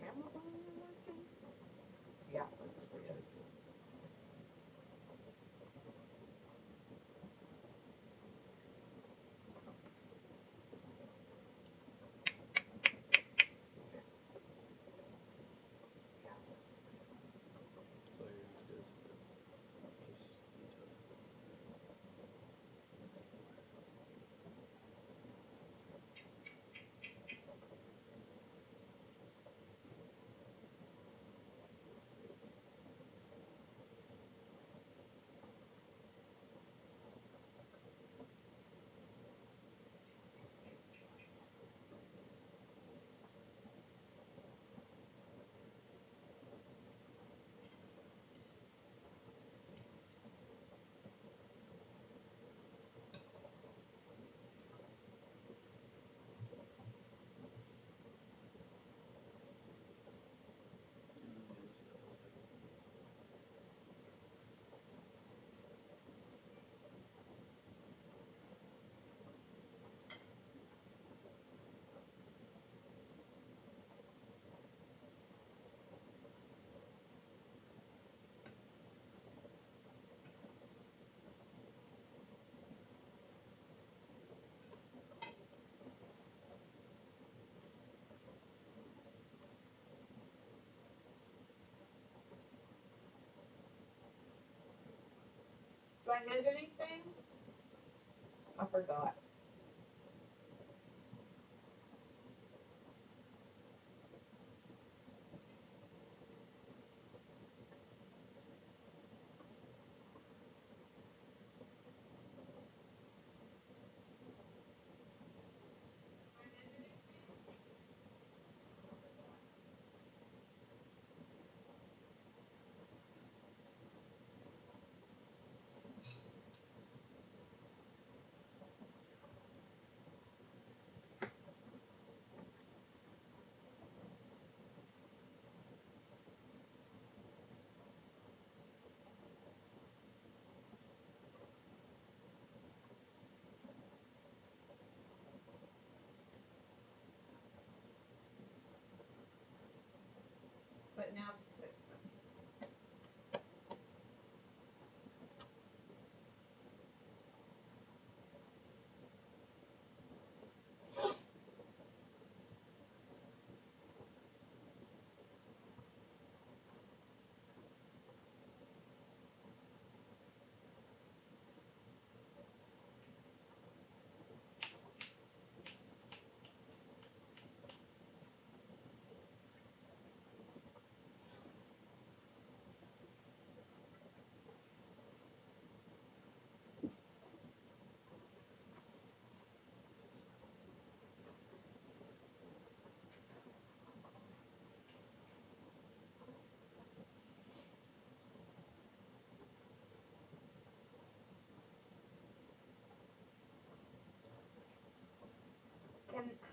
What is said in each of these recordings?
camera on and working? Yeah, for sure. So all you need to do is just U-turn. Your Steph is heavy. Do I hit anything? I forgot. But now,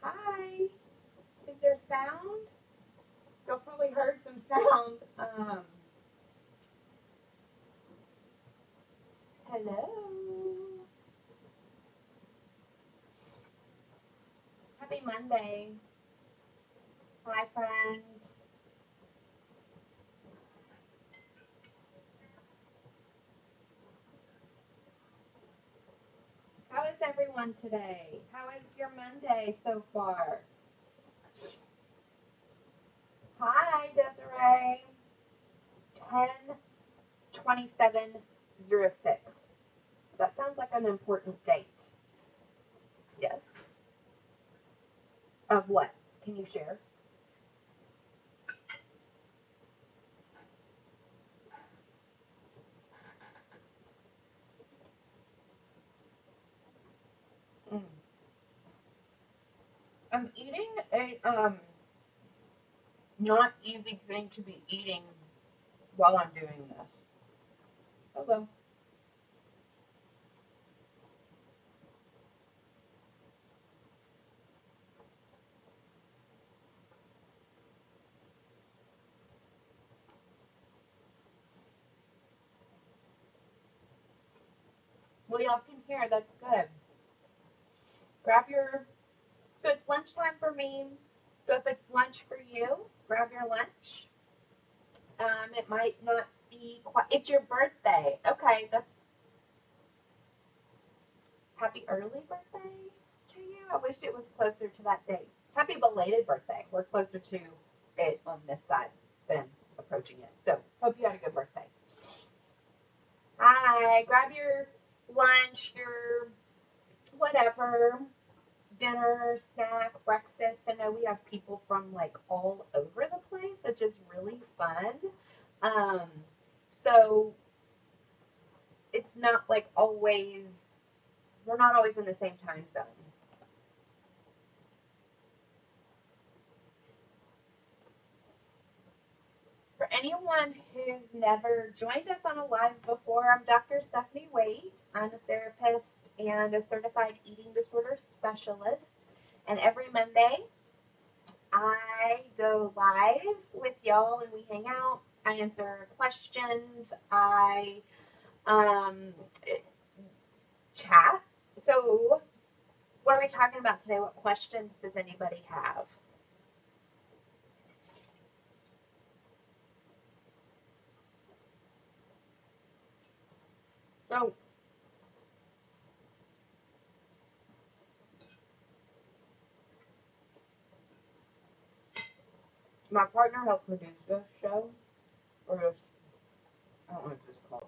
hi. Is there sound? Y'all probably heard some sound. Hello. Happy Monday. Hi, friends. How is everyone today? How is your Monday so far? Hi, Desiree. 10/27/06. That sounds like an important date. Yes. Of what? Can you share? Mm. I'm eating a not easy thing to be eating while I'm doing this. Hello. Well, y'all can hear. That's good. Grab your. So it's lunchtime for me. So if it's lunch for you, grab your lunch. It might not be quite. It's your birthday. Okay, that's happy early birthday to you. I wish it was closer to that date. Happy belated birthday. We're closer to it on this side than approaching it. So hope you had a good birthday. Hi, grab your lunch, your whatever, dinner, snack, breakfast. I know we have people from like all over the place, which is really fun. Um, so it's not like always, we're not always in the same time zone. For anyone who's never joined us on a live before, I'm Dr. Stephanie Waite. I'm a therapist and a certified eating disorder specialist. And every Monday, I go live with y'all and we hang out. I answer questions. I um, chat. So, what are we talking about today? What questions does anybody have? So, my partner helped produce this show, or this, I don't know what it's called.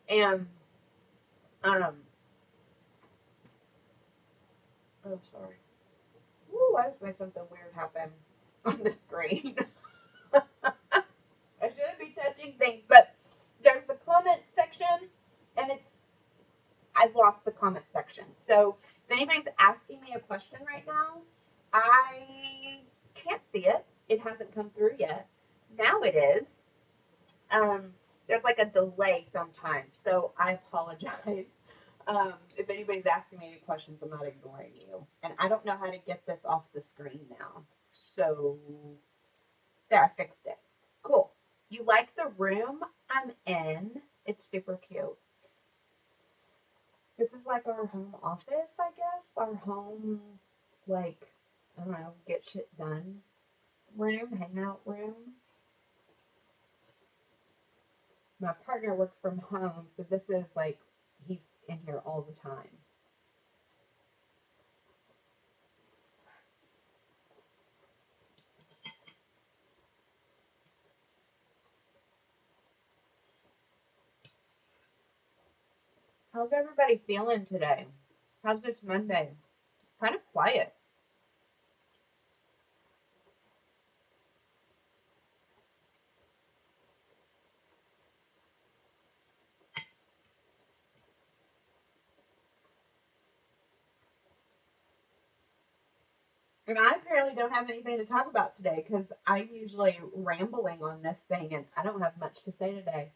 And, um, oh, sorry. Ooh, I just made something weird happen on the screen. I shouldn't be touching things, but there's a comment section, and I lost the comment section. So if anybody's asking me a question right now, I can't see it. It hasn't come through yet. Now it is. Um, there's like a delay sometimes, so I apologize. If anybody's asking me any questions, I'm not ignoring you. And I don't know how to get this off the screen now. So there, I fixed it. Cool. You like the room I'm in? It's super cute. This is like our home office, I guess. Our home, like, I don't know, get shit done room, hangout room. My partner works from home, so this is like he's in here all the time. How's everybody feeling today? How's this Monday? It's kind of quiet. And I apparently don't have anything to talk about today because I'm usually rambling on this thing and I don't have much to say today.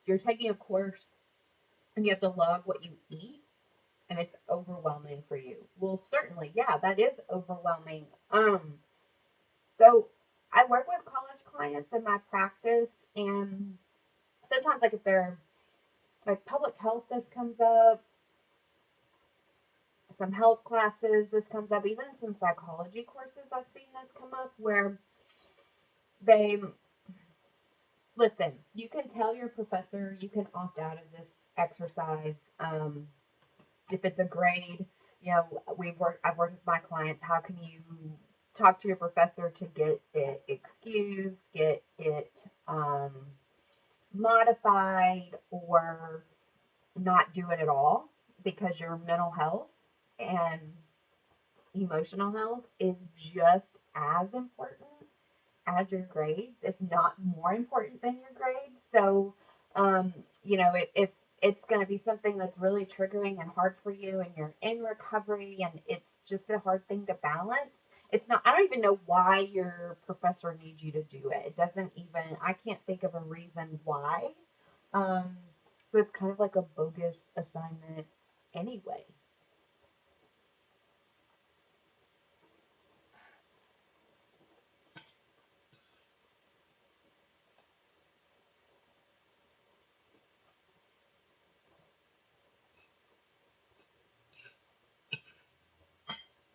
You're taking a course and you have to log what you eat and it's overwhelming for you. Well, certainly, yeah, that is overwhelming. So I work with college clients in my practice and sometimes like if they're like public health, this comes up, some health classes, this comes up, even some psychology courses I've seen this come up where they listen, you can tell your professor you can opt out of this exercise. If it's a grade, I've worked with my clients. How can you talk to your professor to get it excused, get it modified, or not do it at all because your mental health and emotional health is just as important as your grades, if not more important than your grades. So, um, if it's going to be something that's really triggering and hard for you and you're in recovery and it's just a hard thing to balance, it's not, I don't even know why your professor needs you to do it. It doesn't even, I can't think of a reason why. Um, so it's kind of like a bogus assignment anyway.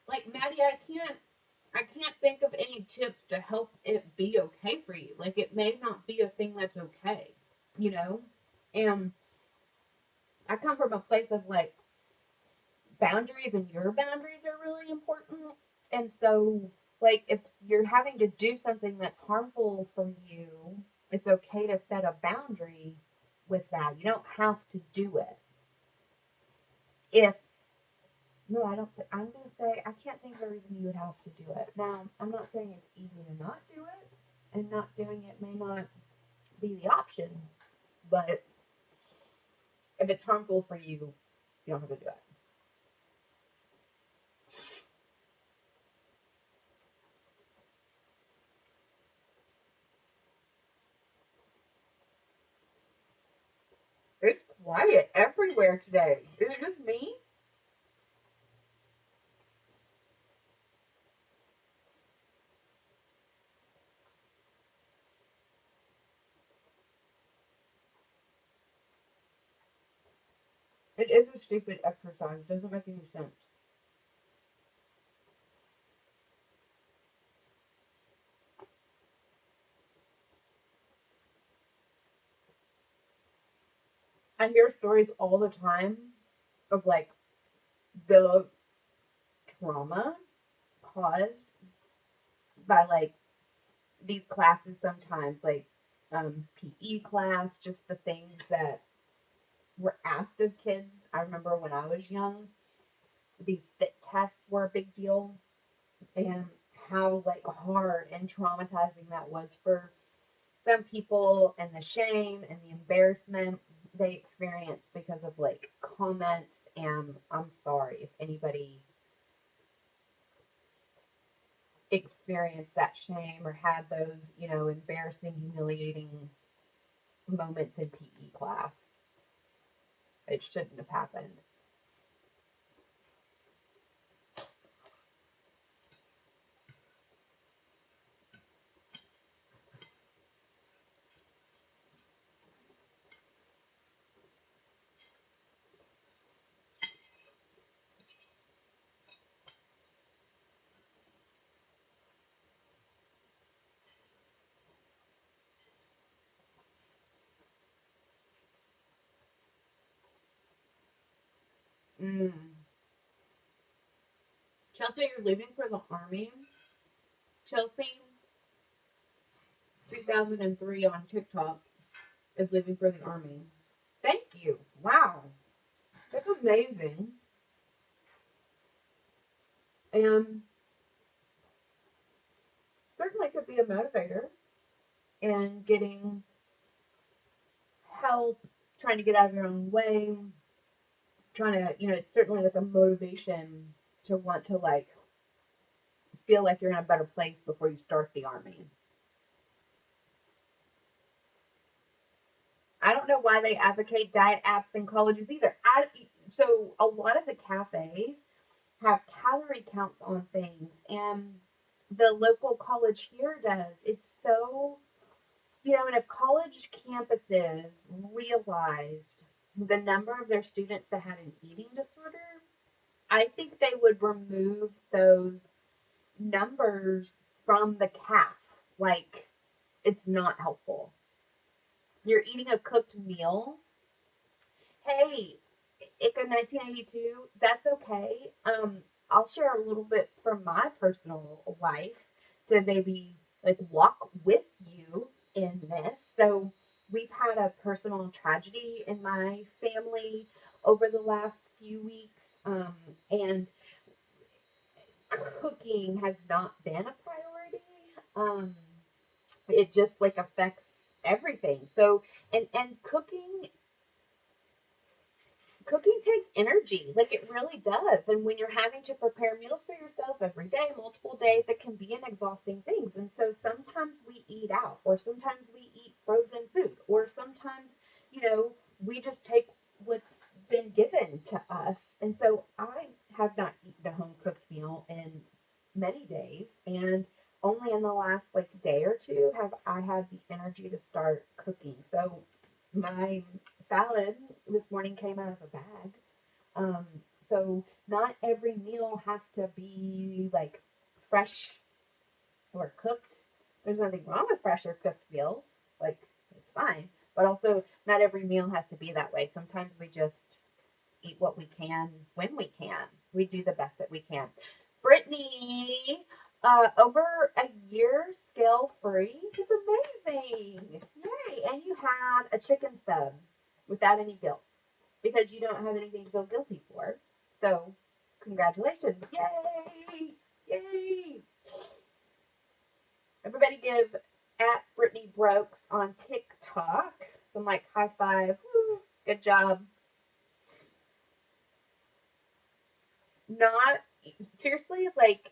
Like, Maddie, I can't. I can't think of any tips to help it be okay for you. Like, it may not be a thing that's okay, you know? And I come from a place of like boundaries, and your boundaries are really important. And so, like, if you're having to do something that's harmful for you, it's okay to set a boundary with that. You don't have to do it. If No, I don't. I'm gonna say I can't think of a reason you would have to do it. Now, I'm not saying it's easy to not do it, and not doing it may not be the option. But if it's harmful for you, you don't have to do it. It's quiet everywhere today. Is it just me? It is a stupid exercise. It doesn't make any sense. I hear stories all the time of like the trauma caused by like these classes sometimes, like PE class, just the things that were asked of kids. I remember when I was young, these fit tests were a big deal, and how like hard and traumatizing that was for some people, and the shame and the embarrassment they experienced because of like comments. And I'm sorry if anybody experienced that shame or had those, embarrassing, humiliating moments in PE class. It shouldn't have happened. Mm. Chelsea, you're leaving for the army. Chelsea, 2003 on TikTok, is leaving for the army. Thank you. Wow. That's amazing. And certainly could be a motivator in getting help, trying to get out of your own way, trying to, it's certainly like a motivation to want to like feel like you're in a better place before you start the army. I don't know why they advocate diet apps in colleges either. So a lot of the cafes have calorie counts on things, and the local college here does. It's so, and if college campuses realized the number of their students that had an eating disorder, I think they would remove those numbers from the CAF. Like, it's not helpful. You're eating a cooked meal. Hey, ICA 1982, that's okay. I'll share a little bit from my personal life to maybe like walk with you in this. So, we've had a personal tragedy in my family over the last few weeks, and cooking has not been a priority. Um, it just like affects everything. So, and cooking takes energy, like it really does. And when you're having to prepare meals for yourself every day, multiple days, it can be an exhausting thing. And so sometimes we eat out, or sometimes we eat frozen food, or sometimes, we just take what's been given to us. And so I have not eaten a home cooked meal in many days, and only in the last like day or two have I had the energy to start cooking. So my salad this morning came out of a bag. Um, so not every meal has to be like fresh, or cooked. There's nothing wrong with fresh or cooked meals. Like, it's fine. But also, not every meal has to be that way. Sometimes we just eat what we can when we can. We do the best that we can. Brittany, over a year scale free. It's amazing. Yay. And you had a chicken sub without any guilt because you don't have anything to feel guilty for. So, congratulations. Yay. Yay. Everybody give at Brittany Brokes on TikTok some like high five. Woo, good job. Not seriously, like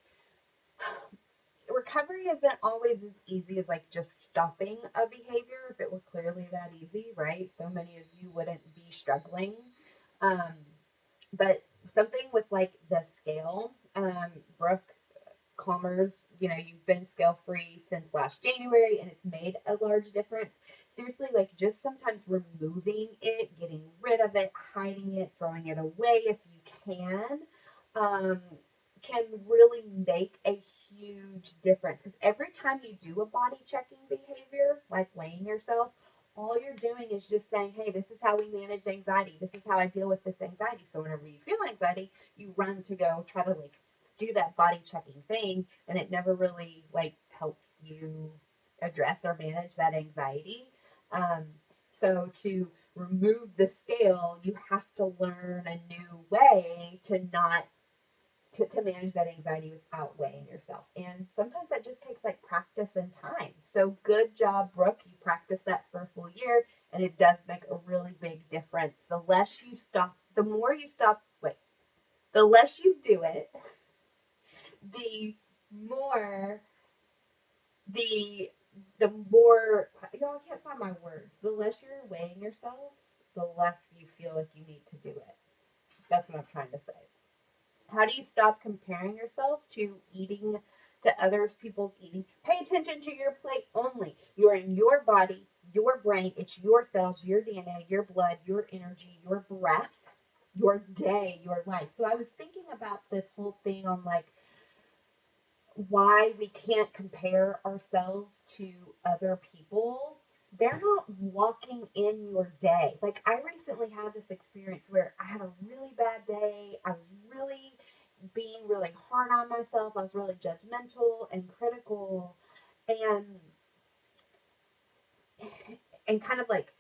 recovery isn't always as easy as like just stopping a behavior. If it were clearly that easy, right? So many of you wouldn't be struggling. Um, but something with like the scale, Brooke Calmers, you've been scale free since last January and it's made a large difference. Seriously, like just sometimes removing it, getting rid of it, hiding it, throwing it away if you um, can really make a huge difference. Because every time you do a body checking behavior, like weighing yourself, all you're doing is just saying, hey, this is how we manage anxiety. This is how I deal with this anxiety. So whenever you feel anxiety, you run to go try to like do that body checking thing, and it never really like helps you address or manage that anxiety. Um, so to remove the scale, you have to learn a new way to not to manage that anxiety without weighing yourself. And sometimes that just takes like practice and time. So good job, Brooke. You practiced that for a full year and it does make a really big difference. The less you stop, the more you stop, wait, the less you do it, the more the more y'all, I can't find my words. The less you're weighing yourself, the less you feel like you need to do it. That's what I'm trying to say. How do you stop comparing yourself to eating to others people's eating? Pay attention to your plate only. You're in your body, your brain, it's your cells, your DNA, your blood, your energy, your breath, your day, your life. So I was thinking about this whole thing on like why we can't compare ourselves to other people. They're not walking in your day. Like, I recently had this experience where I had a really bad day. I was really being really hard on myself. I was really judgmental and critical and kind of like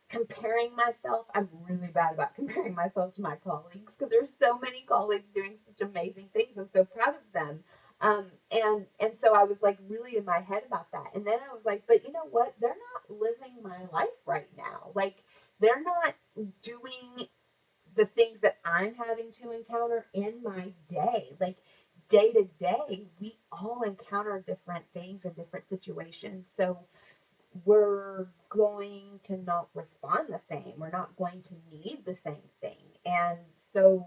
comparing myself. I'm really bad about comparing myself to my colleagues because there's so many colleagues doing such amazing things. I'm so proud of them. And so I was like really in my head about that. And then I was like, but you know what? They're not living my life right now. Like they're not doing the things that I'm having to encounter in my day. Like day to day, we all encounter different things and different situations. So we're going to not respond the same. We're not going to need the same thing. And so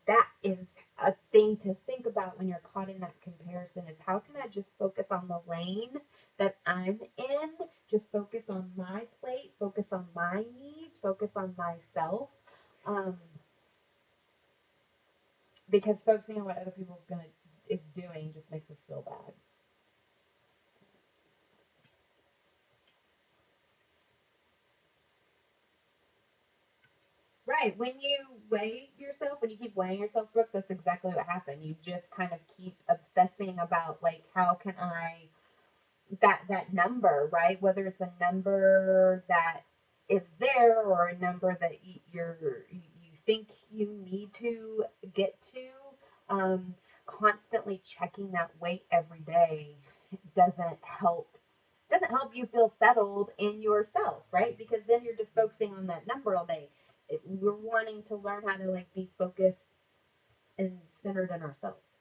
that is a thing to think about when you're caught in that comparison is how can I just focus on the lane that I'm in, just focus on my plate, focus on my needs, focus on myself. Um, because focusing on what other people's gonna is doing just makes us feel bad. Right. When you weigh yourself, when you keep weighing yourself, Brooke, that's exactly what happened. You just kind of keep obsessing about like how can I that number, right? Whether it's a number that is there or a number that you think you need to get to. Constantly checking that weight every day doesn't help doesn't help you feel settled in yourself, right? Because then you're just focusing on that number all day. We're wanting to learn how to like be focused and centered in ourselves.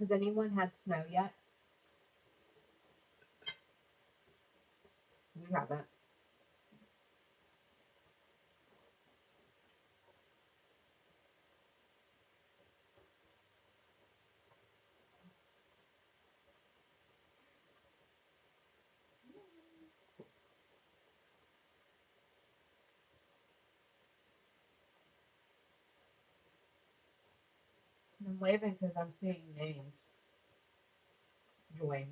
Has anyone had snow yet? We haven't. I'm waving because I'm seeing names join.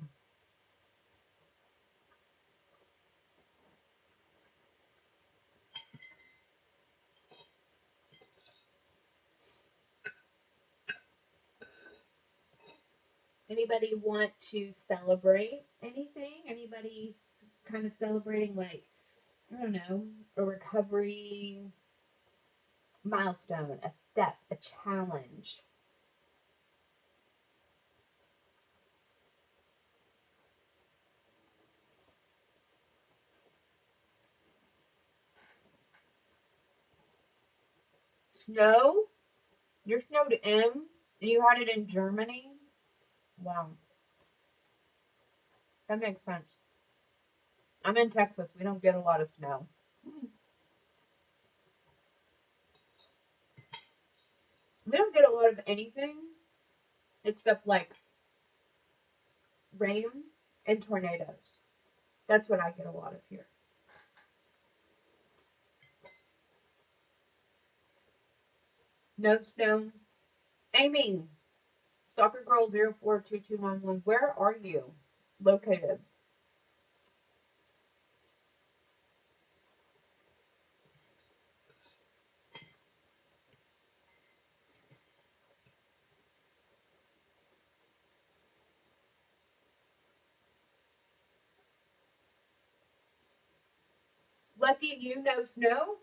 Anybody want to celebrate anything? Anybody kind of celebrating, like, I don't know, a recovery milestone, a step, a challenge? Snow? You're snowed in? And you had it in Germany? Wow, that makes sense. I'm in Texas. We don't get a lot of snow. We don't get a lot of anything except like rain and tornadoes. That's what I get a lot of here. No snow. Amy, Soccer Girl 042291, where are you located? Lucky you, no snow?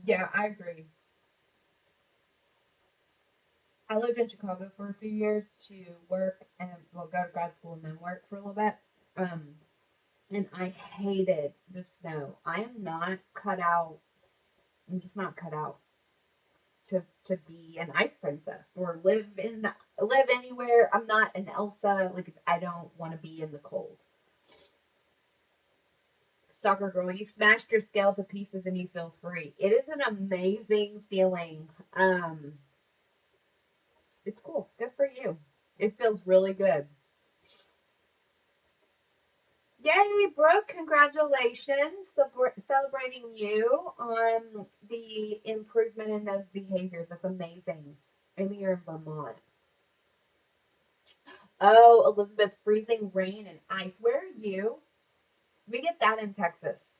Yeah, I agree. I lived in Chicago for a few years to work and, well, go to grad school and then work for a little bit. Um, and I hated the snow. I am not cut out. I'm just not cut out to be an ice princess or live anywhere. I'm not an Elsa. Like, I don't want to be in the cold. Soccer Girl, you smashed your scale to pieces and you feel free. It is an amazing feeling. It's cool. Good for you. It feels really good. Yay, Brooke, congratulations. Celebrating you on the improvement in those behaviors. That's amazing. Maybe you're in Vermont. Oh, Elizabeth, freezing rain and ice. Where are you? We get that in Texas.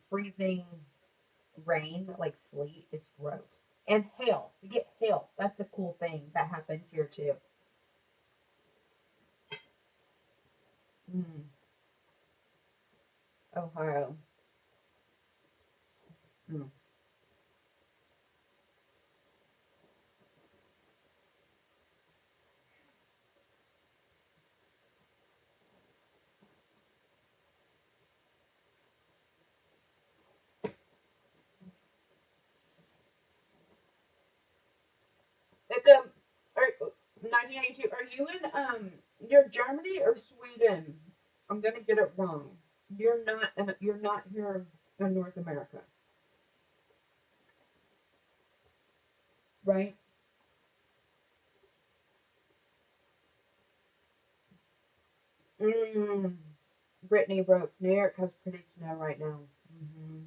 Freezing rain, like sleet, is gross. And hail. We get hail. That's a cool thing that happens here too. Mm, Ohio. Mm. Like, are, 1982. Are you in you're Germany or Sweden? I'm gonna get it wrong. You're not here in North America, right? Mm. Brittany Brooks. New York has pretty snow right now. Hmm.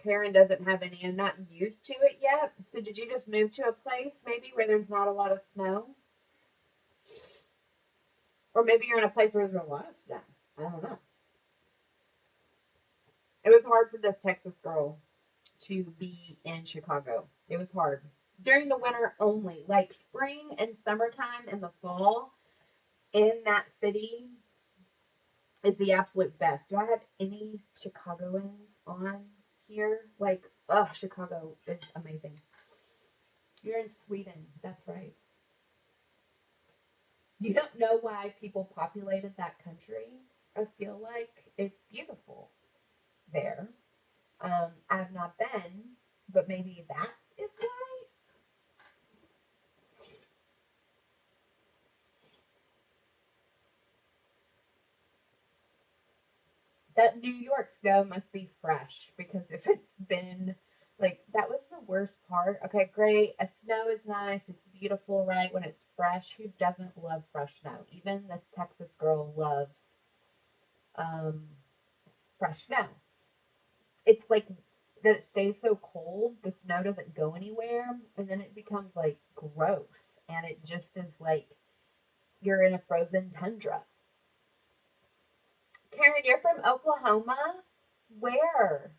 Karen doesn't have any. I'm not used to it yet. So did you just move to a place maybe where there's not a lot of snow? Or maybe you're in a place where there's a lot of snow. I don't know. It was hard for this Texas girl to be in Chicago. It was hard. During the winter only. Like spring and summertime and the fall in that city is the absolute best. Do I have any Chicagoans on here? Like, oh, Chicago is amazing. You're in Sweden. That's right. You don't know why people populated that country. I feel like it's beautiful there. I've not been, but maybe that is why. That New York snow must be fresh because if it's been like that was the worst part. Okay, great. A snow is nice. It's beautiful, right? When it's fresh, who doesn't love fresh snow? Even this Texas girl loves um, fresh snow. It's like that it stays so cold, the snow doesn't go anywhere, and then it becomes like gross, and it just is like you're in a frozen tundra. Karen, you're from Oklahoma? Where?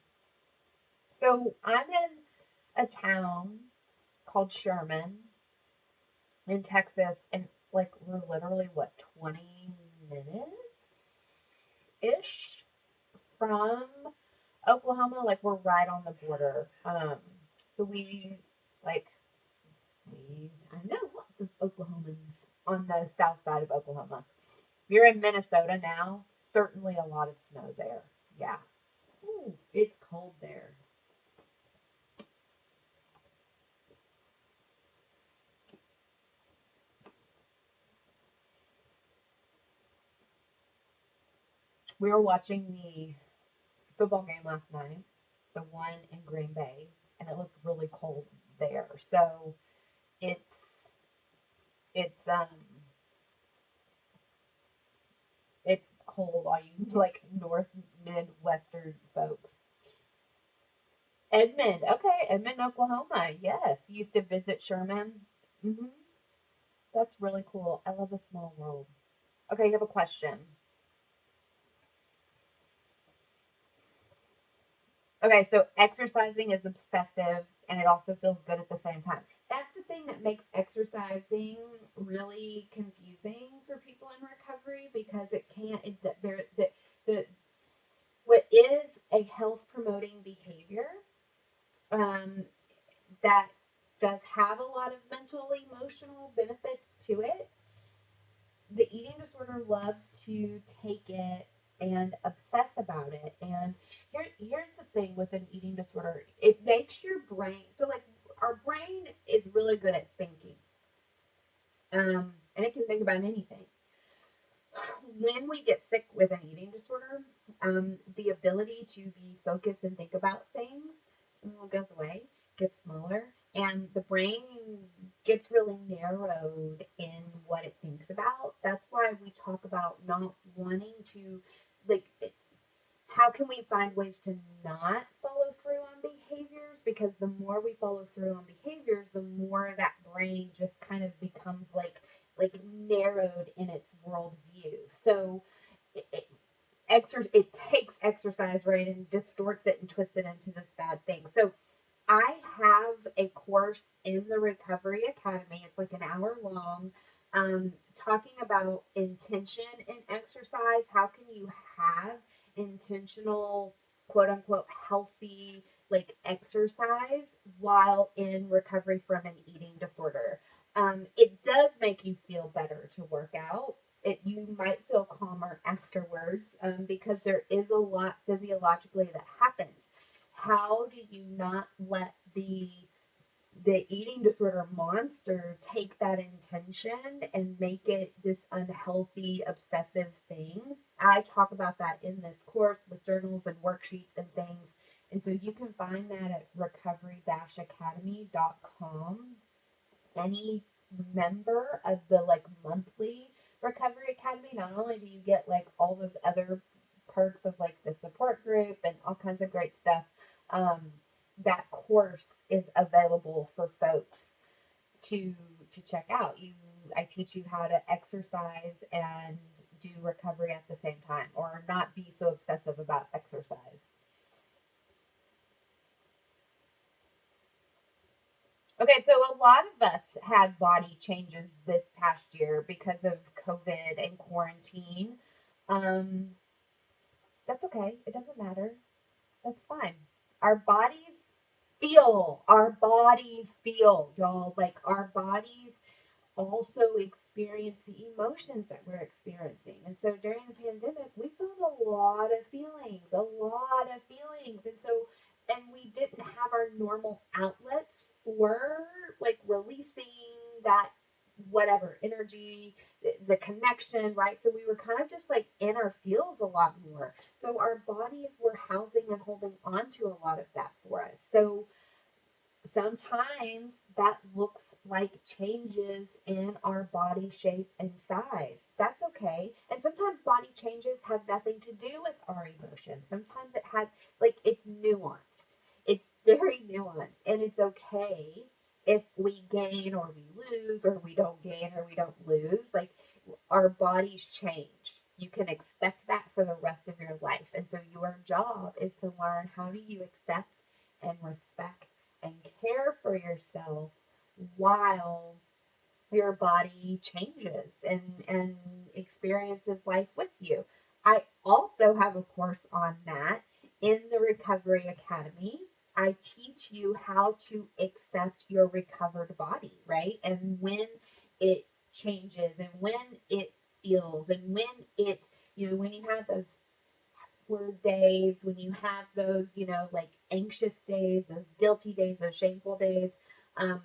So I'm in a town called Sherman in Texas, and like we're literally what 20 minutes ish from Oklahoma. Like we're right on the border. So we like I know lots of Oklahomans on the south side of Oklahoma. You're in Minnesota now. Certainly a lot of snow there. Yeah. Ooh, it's cold there. We were watching the football game last night, the one in Green Bay, and it looked really cold there. So it's it's it's cold. All you like north midwestern folks. Edmond, okay, Edmond, Oklahoma. Yes, used to visit Sherman. That's really cool. I love a small world. Okay, you have a question. Okay, so exercising is obsessive and it also feels good at the same time. That's the thing that makes exercising really confusing for people in recovery because it can't it, there the what is a health promoting behavior um, that does have a lot of mental emotional benefits to it. The eating disorder loves to take it and obsess about it. And here's the thing with an eating disorder, it makes your brain so like our brain is really good at thinking, and it can think about anything. When we get sick with an eating disorder, the ability to be focused and think about things goes away, gets smaller, and the brain gets really narrowed in what it thinks about. That's why we talk about not wanting to, like, how can we find ways to not follow through on behaviors? Because the more we follow through on behaviors, the more that brain just kind of becomes like narrowed in its worldview. So it, it takes exercise, right, and distorts it and twists it into this bad thing. So I have a course in the Recovery Academy. It's like an hour long, talking about intention in exercise. How can you have intentional, quote unquote, healthy like exercise while in recovery from an eating disorder? It does make you feel better to work out. You might feel calmer afterwards because there is a lot physiologically that happens. How do you not let the eating disorder monster take that intention and make it this unhealthy obsessive thing? I talk about that in this course with journals and worksheets and things, and so you can find that at recovery-academy.com. Any member of the like monthly recovery academy, not only do you get like all those other perks of like the support group and all kinds of great stuff, um, that course is available for folks to to check out. I teach you how to exercise and do recovery at the same time, or not be so obsessive about exercise. Okay, so a lot of us had body changes this past year because of COVID and quarantine. Um, that's okay. It doesn't matter. That's fine. Our bodies our bodies feel, y'all. Like our bodies also experience the emotions that we're experiencing. And so during the pandemic, we felt a lot of feelings, a lot of feelings. And so and we didn't have our normal outlets for like releasing that whatever energy, the connection, right? So we were kind of just like in our feels a lot more. So our bodies were housing and holding on to a lot of that for us. So sometimes that looks like changes in our body shape and size. That's okay. And sometimes body changes have nothing to do with our emotions. Sometimes it has, like, it's nuanced. It's very nuanced. And it's okay if we gain or we lose, or we don't gain or we don't lose. Like, our bodies change. You can expect that for the rest of your life. And so your job is to learn, how do you accept and respect and care for yourself while your body changes and experiences life with you. I also have a course on that in the Recovery Academy. I teach you how to accept your recovered body, right? And when it changes and when it feels and when it, when you have those awkward days, when you have those, like anxious days, those guilty days, those shameful days. Um,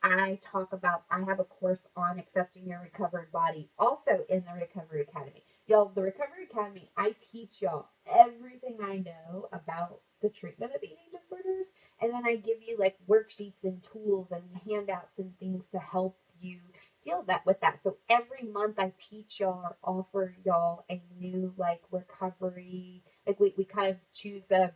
I have a course on accepting your recovered body also in the Recovery Academy. Y'all, the Recovery Academy, I teach y'all everything I know about the treatment of eating disorders. And then I give you like worksheets and tools and handouts and things to help you deal with that. So every month I teach y'all or offer y'all a new like recovery. Like we kind of choose a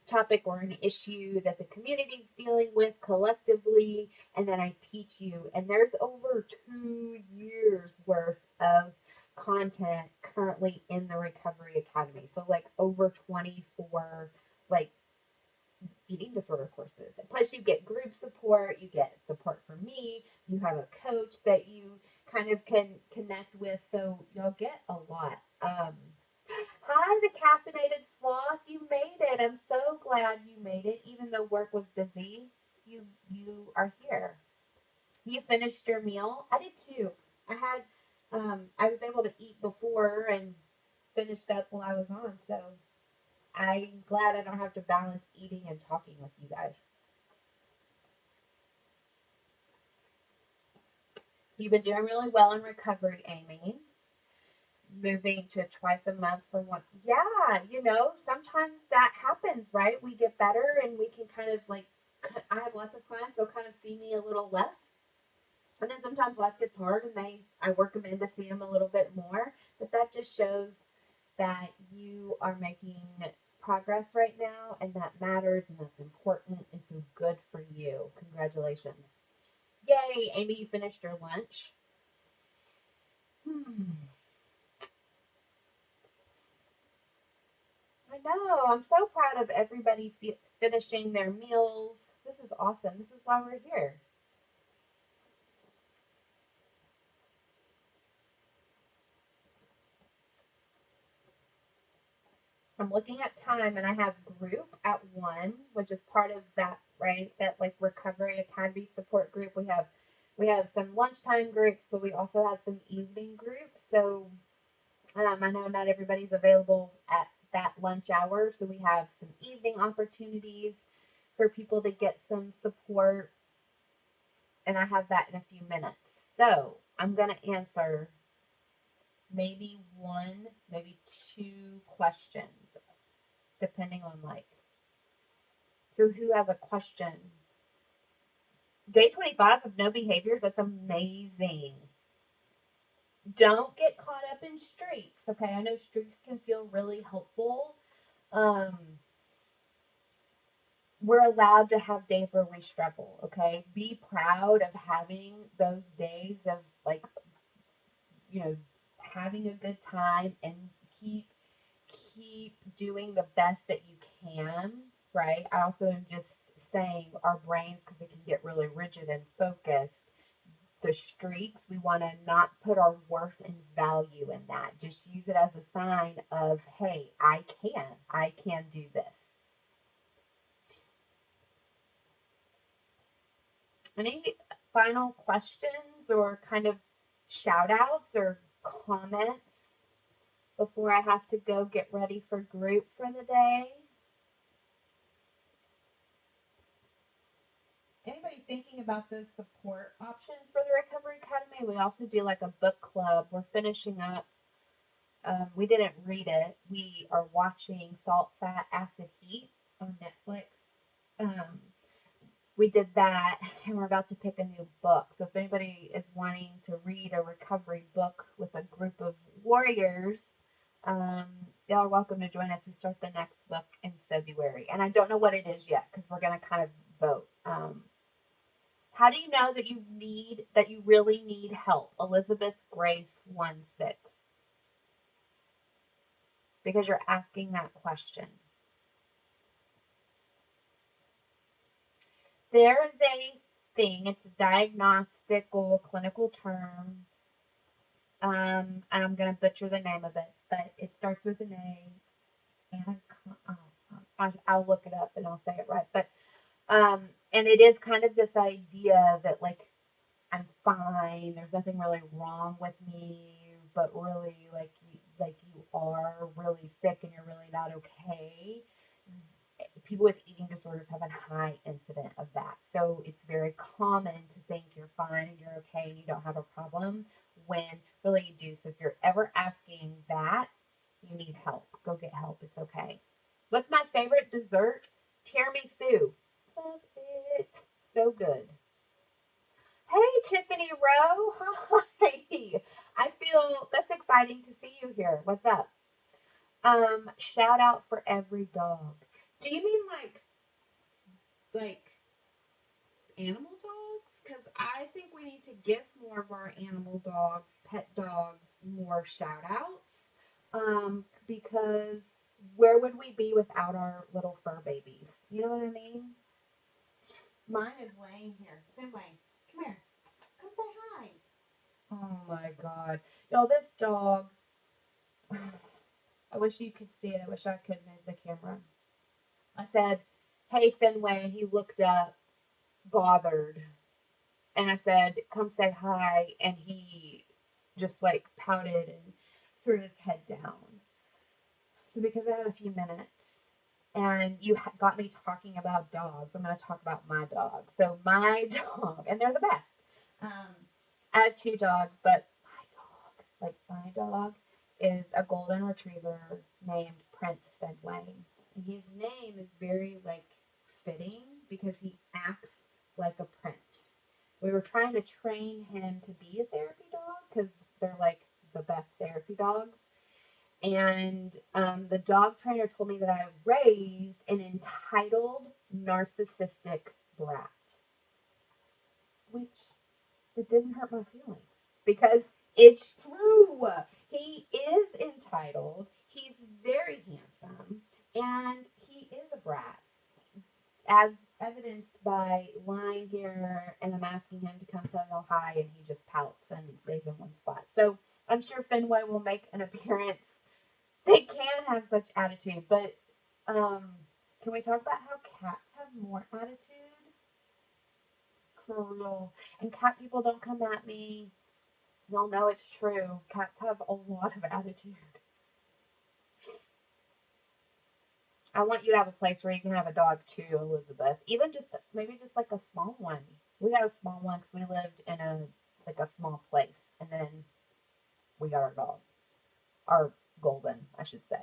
topic or an issue that the community is dealing with collectively, and then I teach you. And there's over 2 years worth of content currently in the Recovery Academy. So like over 24 like eating disorder courses. Plus, you get group support, you get support from me, you have a coach that you kind of can connect with, so you'll get a lot. Hi, the caffeinated sloth. You made it. I'm so glad you made it, even though work was busy. You are here. You finished your meal. I did too. I had I was able to eat before and finished up while I was on, so I'm glad I don't have to balance eating and talking with you guys. You've been doing really well in recovery, Amy. Moving to twice a month for one. Yeah, sometimes that happens, right? We get better and we can kind of like, I have lots of clients, they'll kind of see me a little less. And then sometimes life gets hard and I work them in to see them a little bit more. But that just shows that you are making progress right now, and that matters, and that's important, and so good for you. Congratulations. Yay, Amy, you finished your lunch. Hmm. I know. I'm so proud of everybody finishing their meals. This is awesome. This is why we're here. I'm looking at time, and I have group at 1, which is part of that, right? That like Recovery Academy support group. We have some lunchtime groups, but we also have some evening groups. So I know not everybody's available at that lunch hour, so we have some evening opportunities for people to get some support, and I have that in a few minutes. So I'm going to answer maybe one, maybe two questions, depending on like. So who has a question? Day 25 of no behaviors. That's amazing. Don't get caught up in streaks. Okay, I know streaks can feel really helpful. Um, we're allowed to have days where we struggle. Okay, be proud of having those days of like, you know, having a good time, and keep keep doing the best that you can, right? I also am just saying our brains, because it can get really rigid and focused, the streaks, we want to not put our worth and value in that. Just use it as a sign of, hey, I can do this. Any final questions or kind of shout outs or comments before I have to go get ready for group for the day? anybody thinking about the support options for the Recovery Academy, we also do like a book club. We're finishing up. We didn't read it. We are watching Salt, Fat, Acid, Heat on Netflix. Um, we did that, and we're about to pick a new book. So if anybody is wanting to read a recovery book with a group of warriors, um, y'all are welcome to join us. We start the next book in February, and I don't know what it is yet because we're going to kind of vote. How do you know that you really need help? Elizabeth Grace 1-6. Because you're asking that question. There is a thing, it's a diagnostical clinical term, and I'm going to butcher the name of it, but it starts with an A, and I'll look it up and I'll say it right. But and it is kind of this idea that like I'm fine, there's nothing really wrong with me, but really like you are really sick and you're really not okay. People with eating disorders have a high incident of that. So it's very common to think you're fine and you're okay and you don't have a problem when really you do. So if you're ever asking that, you need help. Go get help. It's okay. What's my favorite dessert? Tiramisu. Love it. So good. Hey, Tiffany Rowe. Hi. I feel that's exciting to see you here. What's up? Shout out for every dog. Do you mean like animal dogs? Because I think we need to give more of our animal dogs, pet dogs, more shout outs. Because where would we be without our little fur babies? You know what I mean? Mine is laying here. Finlay, come here. Come say hi. Oh my god. Y'all, this dog. I wish you could see it. I wish I could move the camera. I said, hey, Finway, and he looked up, bothered. And I said, come say hi. And he just like pouted and threw his head down. So, because I have a few minutes and you got me talking about dogs, I'm going to talk about my dog. So, my dog, and they're the best. Um, I have two dogs, but my dog is a golden retriever named Prince Fenway. And his name is very like fitting because he acts like a prince. We were trying to train him to be a therapy dog because they're like the best therapy dogs. And the dog trainer told me that I raised an entitled, narcissistic brat, which it didn't hurt my feelings because it's true. He is entitled, he's very handsome, and he is a brat, as evidenced by lying here and I'm asking him to come tell you hi, and he just pouts and stays in one spot. So I'm sure Fenway will make an appearance. They can have such attitude, but can we talk about how cats have more attitude? For real. And cat people, don't come at me. Y'all know it's true. Cats have a lot of attitude. I want you to have a place where you can have a dog too, Elizabeth. Even just maybe just like a small one. We had a small one because we lived in a small place, and then we got our dog, our golden, I should say.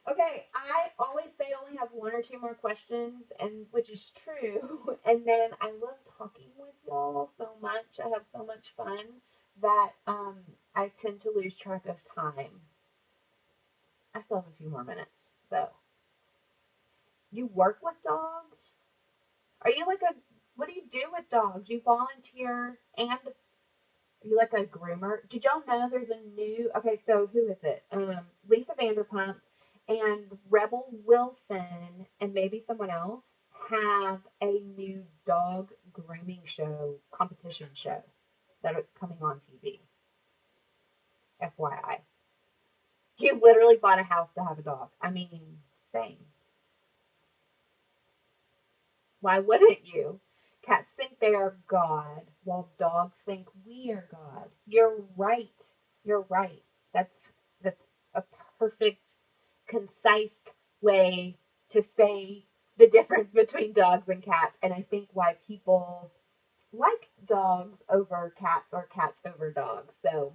Okay, I always say I only have one or two more questions, and which is true. And then I love talking with y'all so much. I have so much fun that I tend to lose track of time. I still have a few more minutes though. You work with dogs? Are you like a what do you do with dogs? You volunteer and are you like a groomer? Did y'all know there's a new okay, so who is it? Lisa Vanderpump and Rebel Wilson and maybe someone else have a new dog grooming show, competition show that is coming on TV. FYI. You literally bought a house to have a dog. I mean, same. Why wouldn't you? Cats think they are God, while dogs think we are God. You're right. You're right. That's a perfect, concise way to say the difference between dogs and cats, and I think why people like dogs over cats or cats over dogs. So,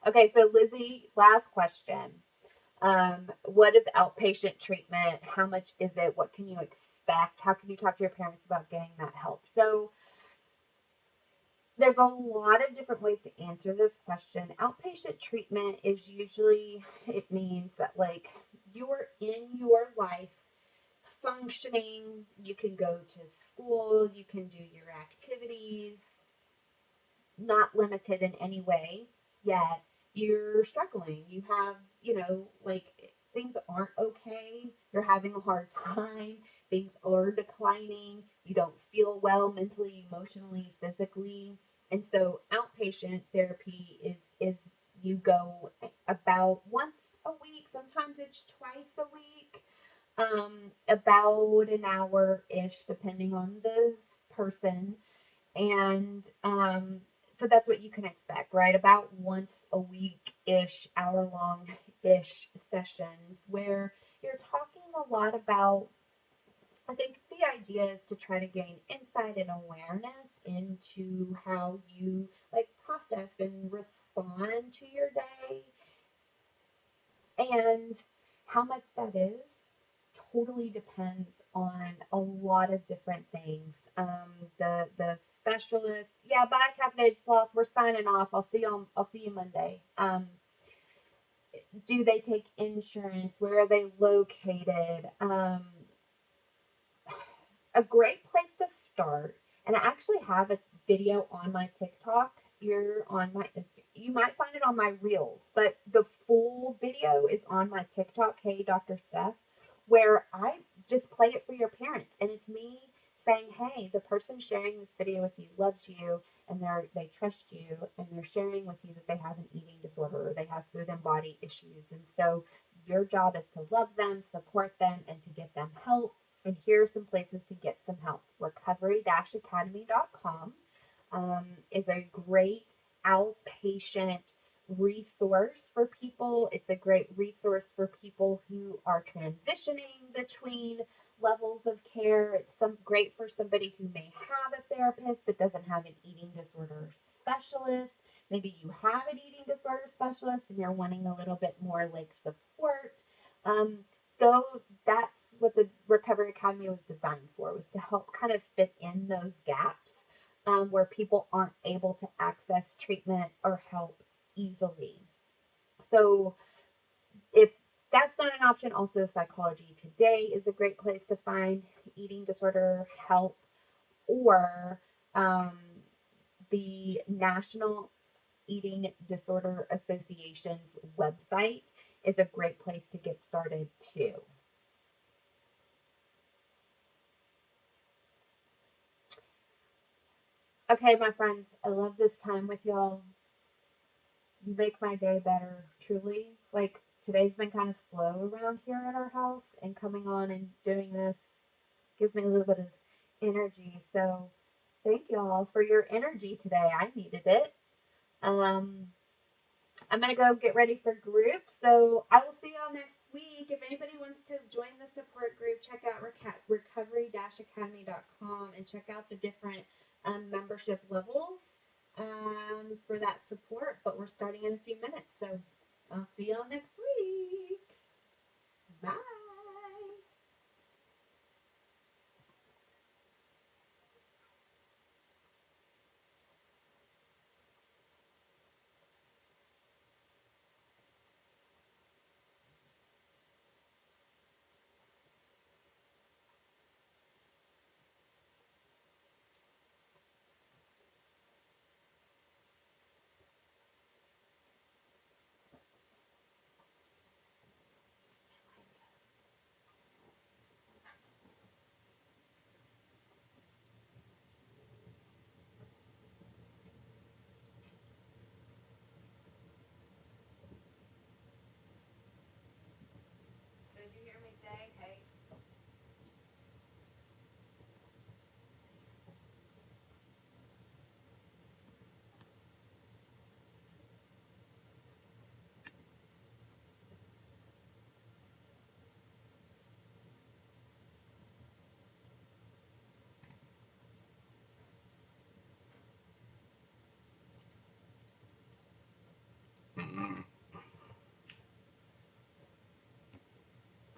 okay, so Lizzie, last question. What is outpatient treatment? How much is it? What can you expect? How can you talk to your parents about getting that help? So, there's a lot of different ways to answer this question. Outpatient treatment is usually, it means that like you're in your life functioning, you can go to school, you can do your activities, not limited in any way, yet you're struggling. You have, like things aren't okay. You're having a hard time. Things are declining. You don't feel well mentally, emotionally, physically. And so outpatient therapy is you go about once a week, sometimes it's twice a week, about an hour ish, depending on the person. And so that's what you can expect, right? About once a week ish, hour long ish sessions where you're talking a lot about. I think the idea is to try to gain insight and awareness into how you like process and respond to your day, and how much that is totally depends on a lot of different things. The specialist, yeah, bye, caffeinated sloth. We're signing off. I'll see you Monday. Do they take insurance? Where are they located? A great place to start, and I actually have a video on my TikTok. You're on my You might find it on my reels, but the full video is on my TikTok, hey Dr. Steph, where I just play it for your parents, and it's me saying, hey, the person sharing this video with you loves you, and they trust you, and they're sharing with you that they have an eating disorder or they have food and body issues, and so your job is to love them, support them, and to get them help. And here are some places to get some help. Recovery-academy.com is a great outpatient resource for people. It's a great resource for people who are transitioning between levels of care. It's great for somebody who may have a therapist but doesn't have an eating disorder specialist. Maybe you have an eating disorder specialist and you're wanting a little bit more like support. Um, though that's what the Recovery Academy was designed for, was to help kind of fit in those gaps, where people aren't able to access treatment or help easily. So if that's not an option, also Psychology Today is a great place to find eating disorder help, or um, the National Eating Disorder Association's website is a great place to get started too. Okay, my friends, I love this time with y'all. You make my day better, truly. Like, today's been kind of slow around here at our house, and coming on and doing this gives me a little bit of energy. So, thank y'all for your energy today. I needed it. Um, I'm gonna go get ready for group. So I will see y'all next week. If anybody wants to join the support group, check out recovery-academy.com and check out the different membership levels for that support. But we're starting in a few minutes, so I'll see y'all next week. Bye.